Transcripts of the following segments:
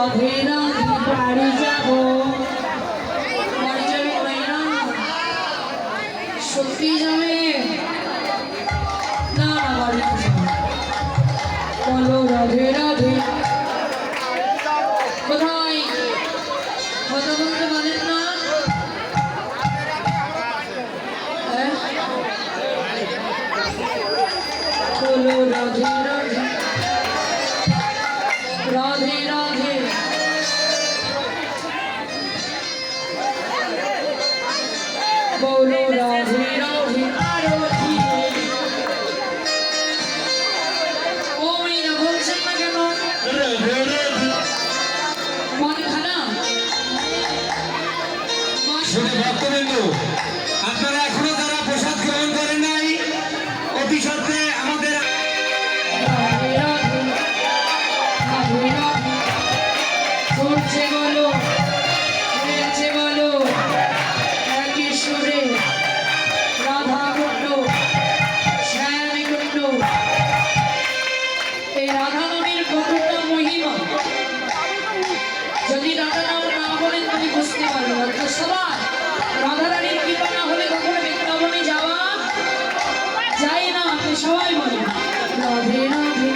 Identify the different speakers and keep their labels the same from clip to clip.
Speaker 1: রাধে রাধে বাড়ি যাবো সত্যি যাবে না না বাড়ি বলো রাধে রাধে কোথায় কথা বলতে পারেন না বলো রাধে রাধে রাধে রাধে বলো রাধে রাধে ও মেয়েরা বলছেন না কেন মন খারাপ
Speaker 2: ভক্তবিন্দু আপনারা এখনো যারা প্রসাদ গ্রহণ করেন নাই অতি সত্ত্বে আমাদের
Speaker 1: করছে বলো হয়েছে বলো একই সুরে রাধা কুণ্ড শ্যামী কুণ্ড এই রাধা নামের কতটা মহিমা যদি রাধা নাম না বলেন তুমি বুঝতে পারবে তো সবাই রাধা রানীর কৃপা না হলে কখনো বৃন্দাবনে যাওয়া যায় না সবাই বলে রাধে রাধে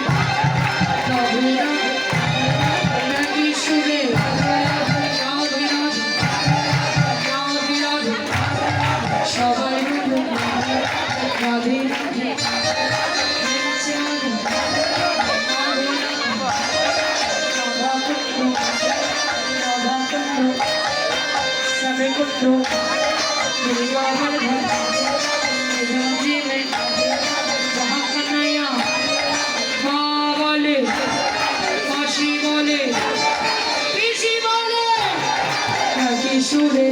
Speaker 1: রাধে রাধে একই সুরে রাধে রাধে রাধে রাধে সবাই বলে রাধে রাধে সুরে